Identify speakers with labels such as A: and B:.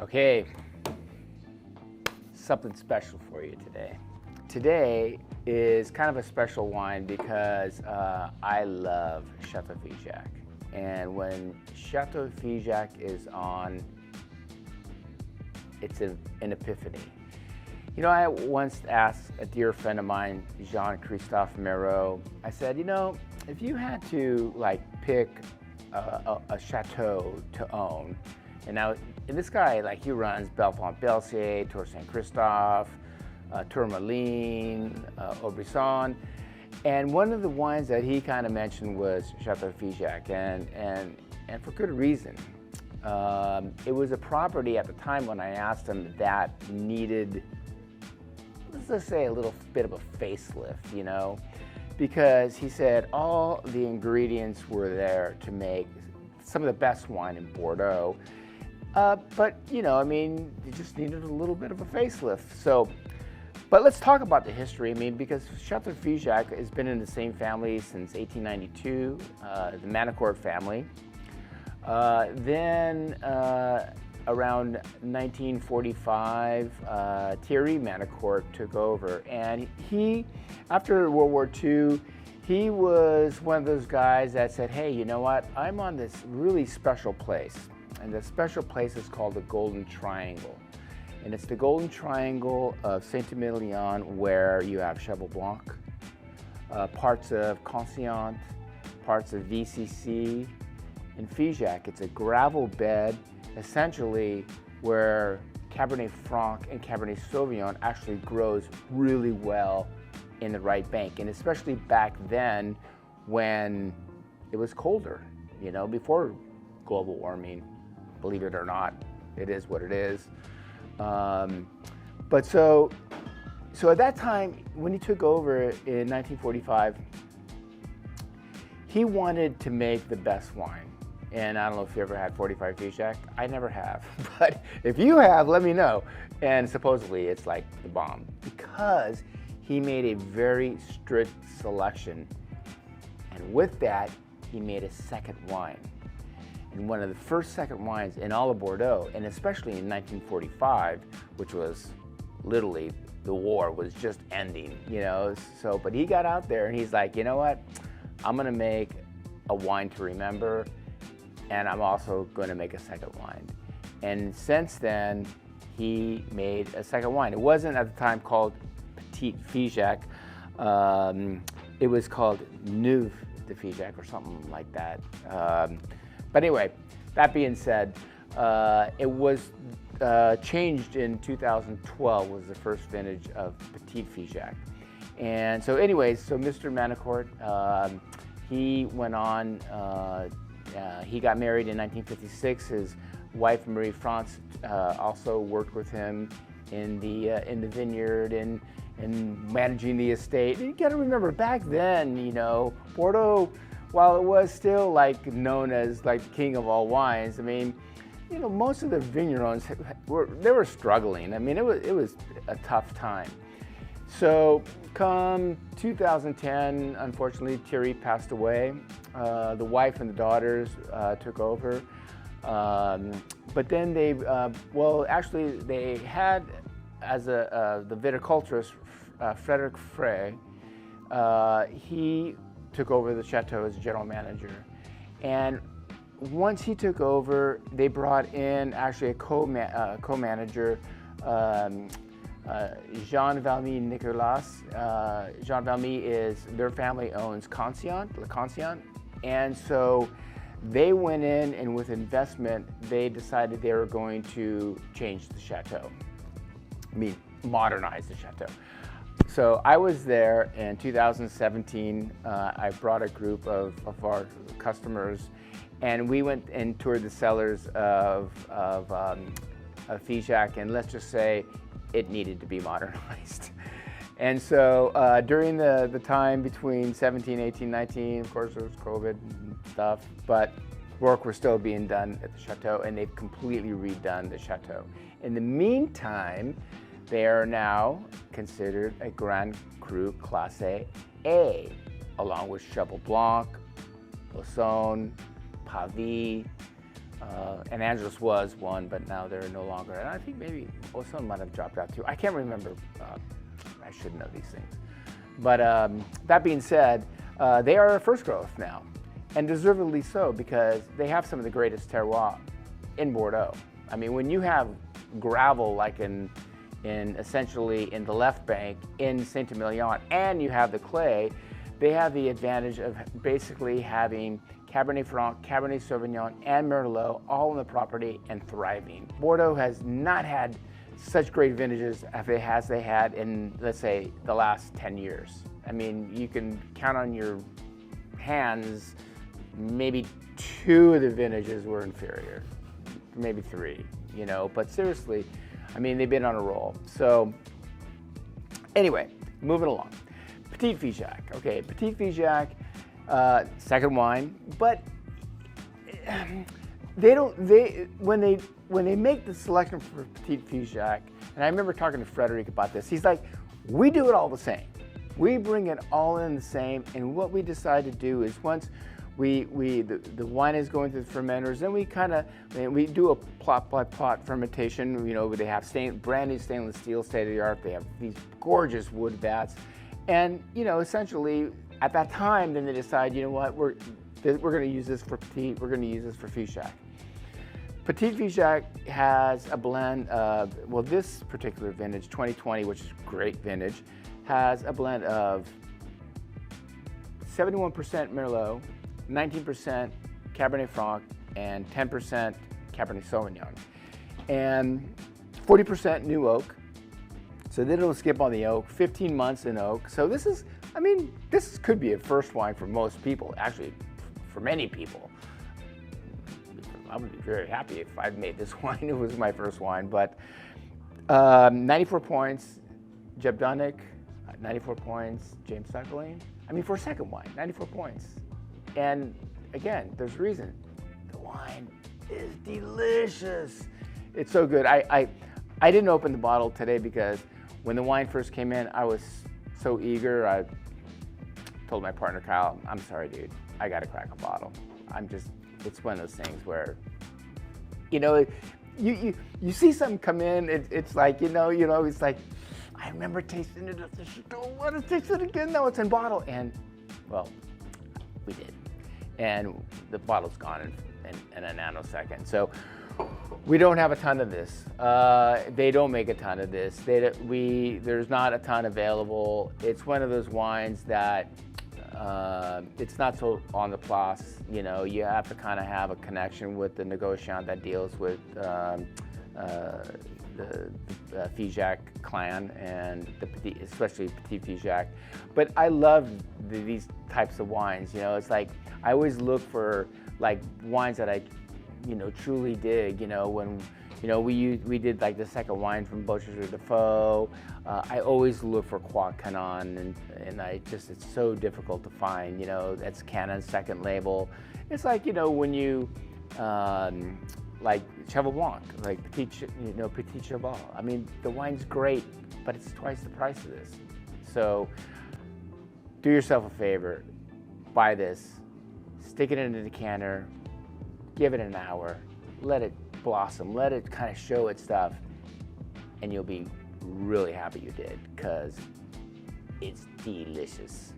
A: Okay, something special for you today. Today is kind of a special wine because I love Chateau Figeac. And when Chateau Figeac is on, it's an epiphany. You know, I once asked a dear friend of mine, Jean-Christophe Mero, I said, you know, if you had to pick a chateau to own, and this guy, he runs Belfont-Belsier, Tour Saint-Christophe, Tourmaline, Aubusson, and one of the wines that he kind of mentioned was Chateau Figeac, and for good reason. It was a property at the time when I asked him that needed, let's just say, a little bit of a facelift, you know, because he said all the ingredients were there to make some of the best wine in Bordeaux. But, you know, I mean, you just needed a little bit of a facelift. But let's talk about the history. I mean, because Chateau Figeac has been in the same family since 1892, the Manicourt family. Then around 1945, Thierry Manicourt took over. And he, after World War II, he was one of those guys that said, hey, you know what? I'm on this really special place. And the special place is called the Golden Triangle. And it's the Golden Triangle of Saint-Emilion, where you have Cheval Blanc, parts of Conscient, parts of VCC. In Figeac, it's a gravel bed, essentially, where Cabernet Franc and Cabernet Sauvignon actually grows really well in the right bank. And especially back then when it was colder, you know, before global warming. Believe it or not, it is what it is. But so at that time, when he took over in 1945, he wanted to make the best wine. And I don't know if you ever had 45 Figeac. I never have, but if you have, let me know. And supposedly it's like the bomb because he made a very strict selection. And with that, he made a second wine. And one of the first second wines in all of Bordeaux, and especially in 1945, which was literally, the war was just ending, you know. So, but he got out there and he's like, you know what? I'm gonna make a wine to remember, and I'm also gonna make a second wine. And since then, he made a second wine. It wasn't at the time called Petit-Figeac. It was called Neuve de Figeac or something like that. But anyway, that being said, it was changed in 2012, was the first vintage of Petit-Figeac. And so anyways, so Mr. Manicourt, he went on, he got married in 1956. His wife, Marie-France, also worked with him in the vineyard and managing the estate. And you gotta remember, back then, you know, Bordeaux, while it was still known as king of all wines, I mean, you know, most of the vignerons were struggling. I mean, it was a tough time. So come 2010, unfortunately, Thierry passed away. The wife and the daughters took over. But then they, actually they had as the viticulturist, Frederic Frey, he took over the chateau as general manager. And once he took over, they brought in actually a co-manager, Jean Valmy Nicolas. Jean Valmy their family owns Conscient, Le Conscient. And so they went in, and with investment, they decided they were going to change the chateau. I mean, modernize the chateau. So I was there in 2017. I brought a group of our customers, and we went and toured the cellars of Figeac, and let's just say it needed to be modernized. And so during the time between 17, 18, 19, of course there was COVID and stuff, but work was still being done at the chateau, and they've completely redone the chateau. In the meantime, they are now considered a Grand Cru Classe A, along with Cheval Blanc, Lasson, Pavie, And Angeles was one, but now they're no longer. And I think maybe some might have dropped out too. I can't remember. I should know these things. But that being said, they are first growth now, and deservedly so, because they have some of the greatest terroir in Bordeaux. I mean, when you have gravel like in essentially in the left bank in Saint-Emilion, and you have the clay, they have the advantage of basically having Cabernet Franc, Cabernet Sauvignon, and Merlot all on the property and thriving. Bordeaux has not had such great vintages as they had in, let's say, the last 10 years. I mean, you can count on your hands, maybe 2 of the vintages were inferior, maybe 3, you know, but seriously, I mean, they've been on a roll. So anyway, moving along. Petit-Figeac, okay, Petit-Figeac, second wine, but when they make the selection for Petit-Figeac, and I remember talking to Frederic about this, he's like, we do it all the same. We bring it all in the same, and what we decide to do is once the wine is going through the fermenters, then we do a plot by plot fermentation. You know, they have brand new stainless steel, state of the art. They have these gorgeous wood vats, and you know, essentially at that time, then they decide, you know what, we're going to use this for Petit, we're going to use this for Figeac. Petit-Figeac has a blend of, well, this particular vintage, 2020, which is great vintage, has a blend of 71% Merlot, 19% Cabernet Franc, and 10% Cabernet Sauvignon, and 40% new oak. So they don't skip on the oak, 15 months in oak. So this is, I mean, this could be a first wine for most people, actually, for many people. I would be very happy if I'd made this wine. It was my first wine, but 94 points, Jeb Dunnick, 94 points, James Suckling. I mean, for a second wine, 94 points. And again, there's reason. The wine is delicious. It's so good. I didn't open the bottle today because when the wine first came in, I was so eager. I told my partner, Kyle, I'm sorry, dude, I gotta crack a bottle. It's one of those things where, you know, you see something come in, it's like, you know, it's like, I remember tasting it at the Chateau, I want to taste it again, now it's in bottle. And, well, we did. And the bottle's gone in a nanosecond. So we don't have a ton of this. They don't make a ton of this. There's not a ton available. It's one of those wines that it's not so on the place. You know, you have to kind of have a connection with the negociant that deals with the Figeac clan and especially Petit-Figeac. But I love these types of wines. You know, it's like I always look for like wines that I, you know, truly dig. You know, when we did like the second wine from Beaujolais de Faux. I always look for Croix Canon, and it's so difficult to find. You know, that's Canon's second label. It's like, you know, when you like Cheval Blanc, like Petit Cheval. I mean, the wine's great, but it's twice the price of this. So do yourself a favor, buy this, stick it in a decanter, give it an hour, let it blossom, let it kind of show its stuff, and you'll be really happy you did, because it's delicious.